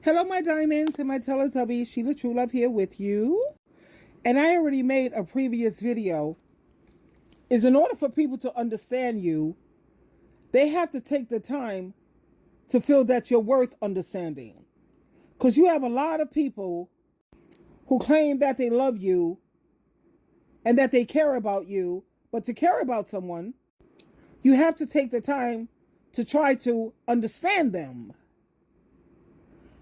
Hello, my diamonds and my Teletubbies. SheilaTruelove here with you. And I already made a previous video. Is in order for people to understand you, they have to take the time to feel that you're worth understanding. Because you have a lot of people who claim that they love you and that they care about you. But to care about someone, you have to take the time to try to understand them.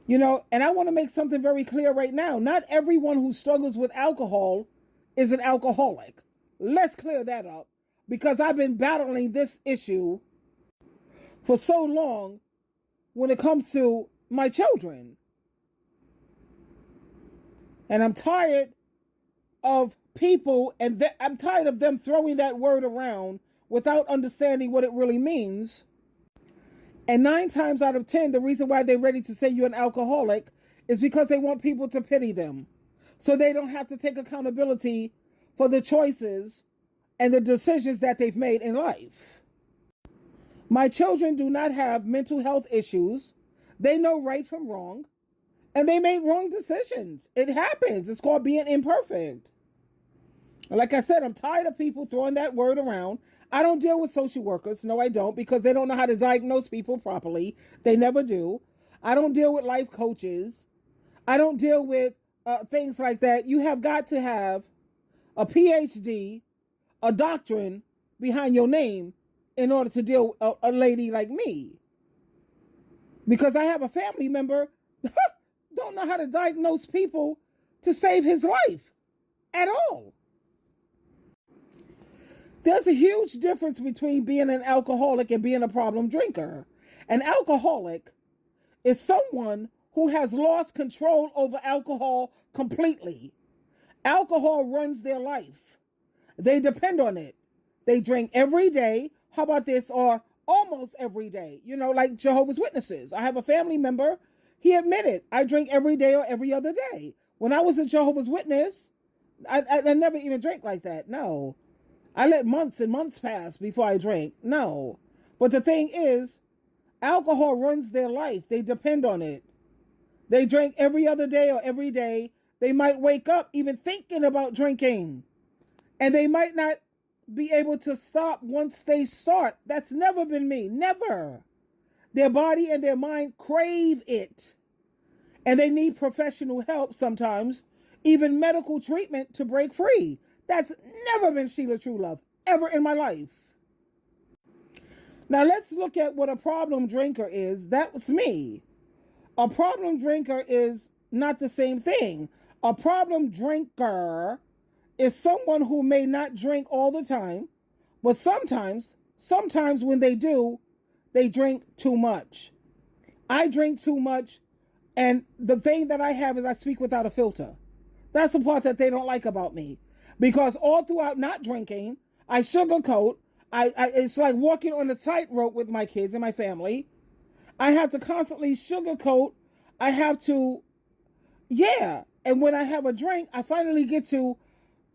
You know, and I want to make something very clear right now. Not everyone who struggles with alcohol is an alcoholic. Let's clear that up, because I've been battling this issue for so long when it comes to my children. And I'm tired of people, and I'm tired of them throwing that word around without understanding what it really means. And 9 times out of 10, the reason why they're ready to say you're an alcoholic is because they want people to pity them, so they don't have to take accountability for the choices and the decisions that they've made in life. My children do not have mental health issues. They know right from wrong, and they made wrong decisions. It happens. It's called being imperfect. Like I said, I'm tired of people throwing that word around. I don't deal with social workers. No, I don't, because they don't know how to diagnose people properly. They never do. I don't deal with life coaches. I don't deal with things like that. You have got to have a PhD, a doctrine behind your name in order to deal with a lady like me. Because I have a family member don't know how to diagnose people to save his life at all. There's a huge difference between being an alcoholic and being a problem drinker. An alcoholic is someone who has lost control over alcohol completely. Alcohol runs their life. They depend on it. They drink every day. How about this? Or almost every day. You know, like Jehovah's Witnesses. I have a family member. He admitted, I drink every day or every other day. When I was a Jehovah's Witness, I never even drank like that. No. I let months and months pass before I drank. No. But the thing is, alcohol runs their life. They depend on it. They drink every other day or every day. They might wake up even thinking about drinking. And they might not be able to stop once they start. That's never been me. Never. Their body and their mind crave it. And they need professional help sometimes, even medical treatment to break free. That's never been SheilaTruelove ever in my life. Now let's look at what a problem drinker is. That was me. A problem drinker is not the same thing. A problem drinker is someone who may not drink all the time, but sometimes when they do, they drink too much. I drink too much, and the thing that I have is I speak without a filter. That's the part that they don't like about me. Because all throughout not drinking, I sugarcoat. It's like walking on a tightrope with my kids and my family. I have to constantly sugarcoat. I have to, And when I have a drink, I finally get to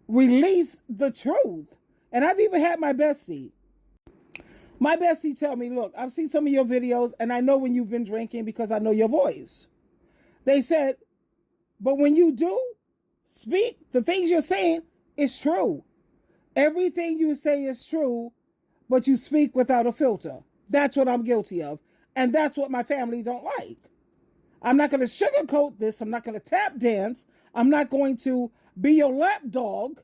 release the truth. And I've even had my bestie tell me, look, I've seen some of your videos and I know when you've been drinking because I know your voice. They said, but when you do speak, the things you're saying, it's true. Everything you say is true, but you speak without a filter. That's what I'm guilty of. And that's what my family don't like. I'm not going to sugarcoat this. I'm not going to tap dance. I'm not going to be your lap dog,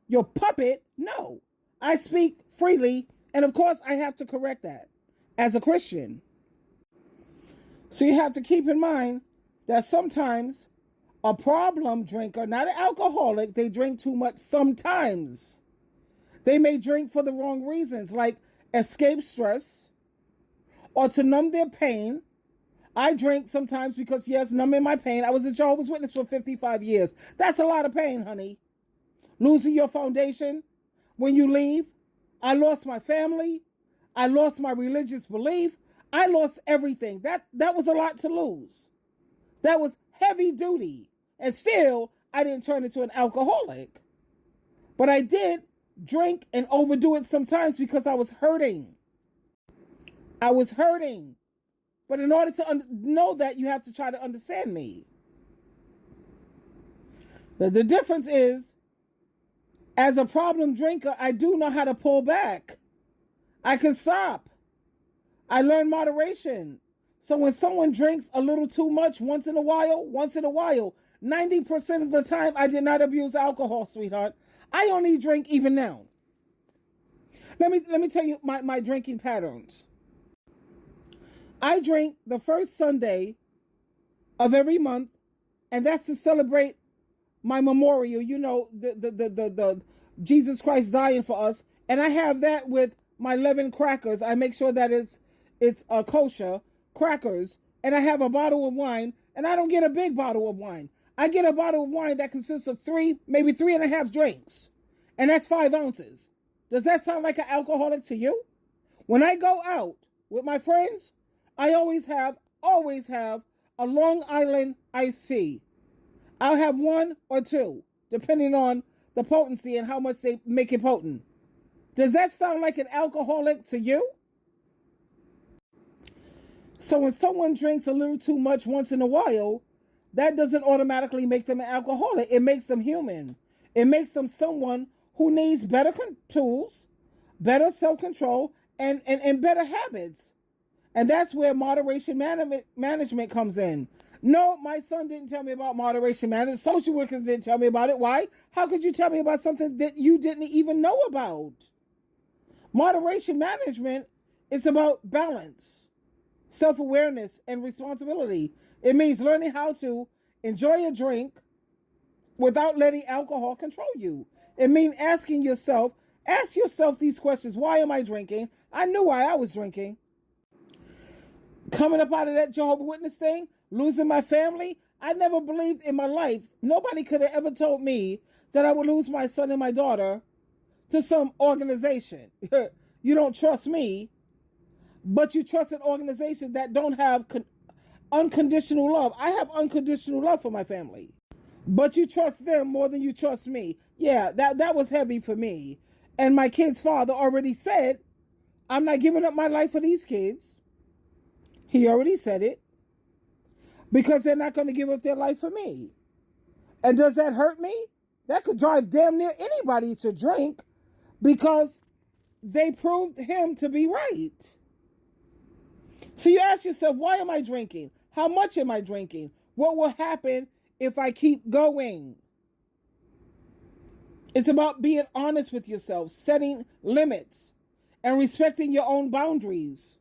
your puppet. No, I speak freely. And of course, I have to correct that as a Christian. So you have to keep in mind that sometimes a problem drinker, not an alcoholic, they drink too much sometimes. They may drink for the wrong reasons, like escape stress or to numb their pain. I drink sometimes because, yes, numbing my pain. I was a Jehovah's Witness for 55 years. That's a lot of pain, honey. Losing your foundation when you leave. I lost my family. I lost my religious belief. I lost everything. That was a lot to lose. That was heavy duty. And still, I didn't turn into an alcoholic. But I did drink and overdo it sometimes because I was hurting. I was hurting. But in order to know that, you have to try to understand me. The difference is, as a problem drinker, I do know how to pull back. I can stop. I learn moderation. So when someone drinks a little too much once in a while, 90% of the time I did not abuse alcohol, sweetheart. I only drink even now. Let me tell you my drinking patterns. I drink the first Sunday of every month, and that's to celebrate my memorial, the Jesus Christ dying for us. And I have that with my 11 crackers. I make sure that it's kosher crackers, and I have a bottle of wine, and I don't get a big bottle of wine. I get a bottle of wine that consists of 3, maybe 3.5 drinks, and that's 5 ounces. Does that sound like an alcoholic to you? When I go out with my friends, I always have a Long Island iced tea. I'll have 1 or 2, depending on the potency and how much they make it potent. Does that sound like an alcoholic to you? So when someone drinks a little too much once in a while, that doesn't automatically make them an alcoholic. It makes them human. It makes them someone who needs better tools, better self-control, and better habits. And that's where moderation management comes in. No, my son didn't tell me about moderation management. Social workers didn't tell me about it. Why? How could you tell me about something that you didn't even know about? Moderation management is about balance, self-awareness, and responsibility. It means learning how to enjoy a drink without letting alcohol control you. It means ask yourself these questions. Why am I drinking? I knew why I was drinking. Coming up out of that Jehovah's Witness thing, losing my family, I never believed in my life. Nobody could have ever told me that I would lose my son and my daughter to some organization. You don't trust me, but you trust an organization that don't have unconditional love. I have unconditional love for my family, but you trust them more than you trust me. Yeah, that was heavy for me. And my kid's father already said, I'm not giving up my life for these kids. He already said it, because they're not going to give up their life for me. And does that hurt me? That could drive damn near anybody to drink, because they proved him to be right. So you ask yourself, why am I drinking? How much am I drinking? What will happen if I keep going? It's about being honest with yourself, setting limits, and respecting your own boundaries.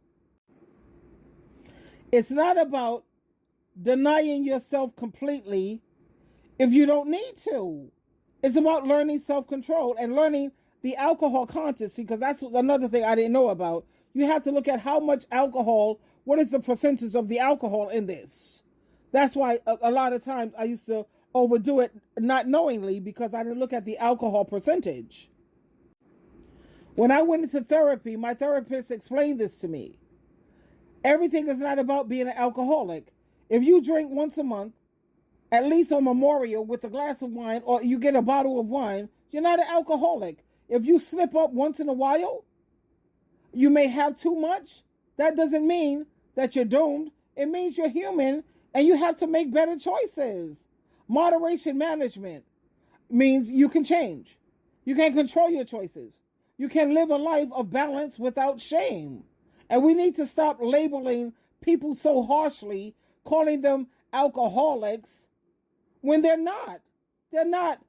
It's not about denying yourself completely if you don't need to. It's about learning self-control and learning the alcohol content, because that's another thing I didn't know about. You have to look at how much alcohol, what is the percentage of the alcohol in this? That's why a lot of times I used to overdo it not knowingly, because I didn't look at the alcohol percentage. When I went into therapy, my therapist explained this to me. Everything is not about being an alcoholic. If you drink once a month, at least on Memorial, with a glass of wine, or you get a bottle of wine, you're not an alcoholic. If you slip up once in a while, you may have too much. That doesn't mean that you're doomed. It means you're human and you have to make better choices. Moderation management means you can change. You can control your choices. You can live a life of balance without shame. And we need to stop labeling people so harshly, calling them alcoholics when they're not. They're not,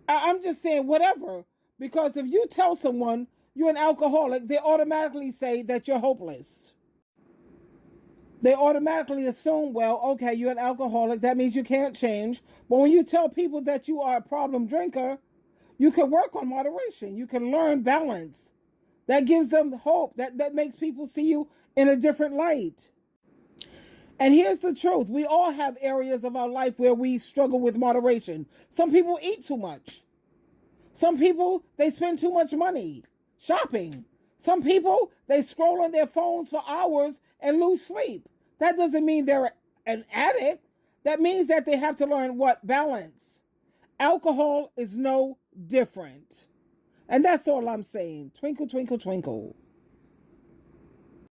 I'm just saying whatever. Because if you tell someone you're an alcoholic, they automatically say that you're hopeless. They automatically assume, well, okay, you're an alcoholic. That means you can't change. But when you tell people that you are a problem drinker, you can work on moderation. You can learn balance. That gives them hope. That makes people see you in a different light. And here's the truth. We all have areas of our life where we struggle with moderation. Some people eat too much. Some people, they spend too much money shopping. Some people, they scroll on their phones for hours and lose sleep. That doesn't mean they're an addict. That means that they have to learn what? Balance. Alcohol is no different. And that's all I'm saying. Twinkle, twinkle, twinkle.